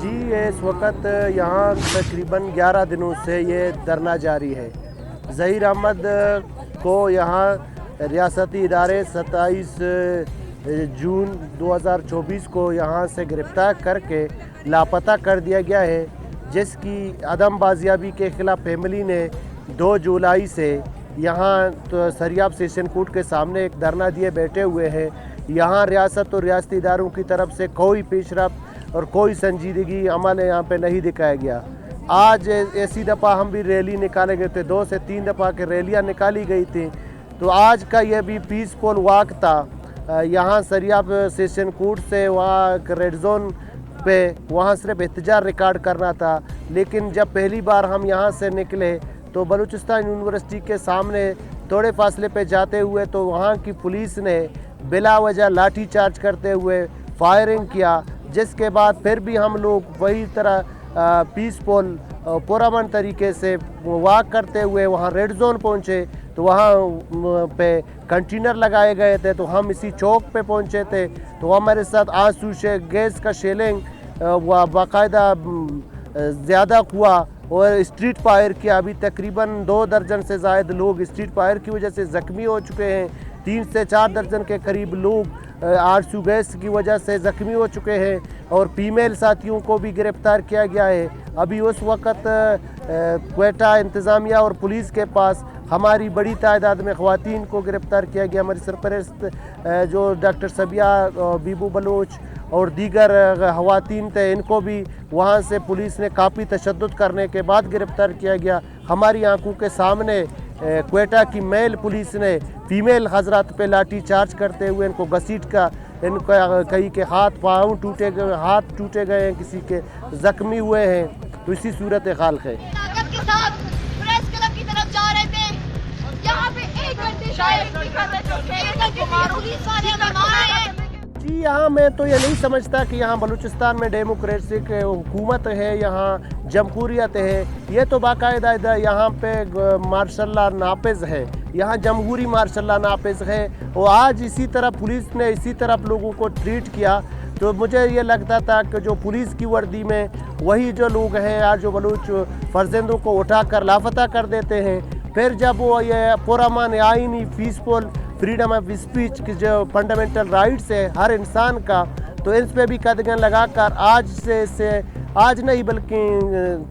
جی اس وقت یہاں تقریباً 11 دنوں سے یہ دھرنا جاری ہے۔ ظہیر احمد کو یہاں ریاستی ادارے 27 جون 2024 کو یہاں سے گرفتار کر کے لاپتہ کر دیا گیا ہے، جس کی عدم بازیابی کے خلاف فیملی نے 2 جولائی سے یہاں سریاب سیشن کورٹ کے سامنے ایک دھرنا دیے بیٹھے ہوئے ہیں۔ یہاں ریاست اور ریاستی اداروں کی طرف سے کوئی پیش رفت اور کوئی سنجیدگی عمل یہاں پہ نہیں دکھایا گیا۔ آج ایسی دفعہ ہم بھی ریلی نکالے گئے تھے، 2 سے 3 دفعہ کے ریلیاں نکالی گئی تھیں، تو آج کا یہ بھی پیسفل واک تھا۔ یہاں سریاب سیشن کورٹ سے وہاں ریڈ زون پہ وہاں صرف احتجاج ریکارڈ کرنا تھا، لیکن جب پہلی بار ہم یہاں سے نکلے تو بلوچستان یونیورسٹی کے سامنے تھوڑے فاصلے پہ جاتے ہوئے تو وہاں کی پولیس نے بلا وجہ لاٹھی چارج کرتے ہوئے فائرنگ کیا، جس کے بعد پھر بھی ہم لوگ وہی طرح پیسفل پرامن طریقے سے واک کرتے ہوئے وہاں ریڈ زون پہنچے، تو وہاں پہ کنٹینر لگائے گئے تھے، تو ہم اسی چوک پہ پہنچے تھے، تو ہمارے ساتھ آنسو سے گیس کا شیلنگ باقاعدہ زیادہ ہوا اور اسٹریٹ فائر کیا۔ ابھی تقریباً 2 درجن سے زائد لوگ اسٹریٹ فائر کی وجہ سے زخمی ہو چکے ہیں، 3 سے 4 درجن کے قریب لوگ آرسو گیس کی وجہ سے زخمی ہو چکے ہیں، اور فیمیل ساتھیوں کو بھی گرفتار کیا گیا ہے۔ ابھی اس وقت کوئٹہ انتظامیہ اور پولیس کے پاس ہماری بڑی تعداد میں خواتین کو گرفتار کیا گیا۔ ہماری سرپرست جو ڈاکٹر صبیہ بیبو بلوچ اور دیگر خواتین تھے، ان کو بھی وہاں سے پولیس نے کافی تشدد کرنے کے بعد گرفتار کیا گیا۔ ہماری آنکھوں کے سامنے کوئٹہ کی میل پولیس نے فیمیل حضرات پہ لاٹھی چارج کرتے ہوئے ان کو گھسیٹ کا ان کا کئی کے ہاتھ پاؤں ٹوٹے گئے، ہاتھ ٹوٹے گئے ہیں، کسی کے زخمی ہوئے ہیں، تو اسی صورت حال ہے۔ کے ساتھ پریس کلب کی طرف جا رہے تھے، یہاں پہ 1 گھنٹے شاید پولیس والے ہمیں مار رہے ہیں۔ جی یہاں میں تو یہ نہیں سمجھتا کہ یہاں بلوچستان میں ڈیموکریسک حکومت ہے، یہاں جمہوریت ہے، یہ تو باقاعدہ یہاں پہ مارشل لا نافذ ہے، یہاں جمہوری مارشل لا نافذ ہے، اور آج اسی طرح پولیس نے اسی طرح لوگوں کو ٹریٹ کیا، تو مجھے یہ لگتا تھا کہ جو پولیس کی وردی میں وہی جو لوگ ہیں آج جو بلوچ فرزندوں کو اٹھا کر لاپتہ کر دیتے ہیں، پھر جب وہ یہ پرامن آئینی پیسفل فریڈم آف اسپیچ کی جو فنڈامنٹل رائٹس ہے ہر انسان کا، تو اس پہ بھی قدغن لگا کر آج نہیں بلکہ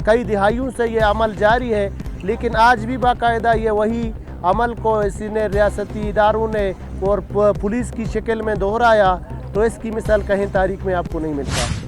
کئی دہائیوں سے یہ عمل جاری ہے، لیکن آج بھی باقاعدہ یہ وہی عمل کو اسی نے ریاستی اداروں نے اور پولیس کی شکل میں دہرایا، تو اس کی مثال کہیں تاریخ میں آپ کو نہیں ملتا۔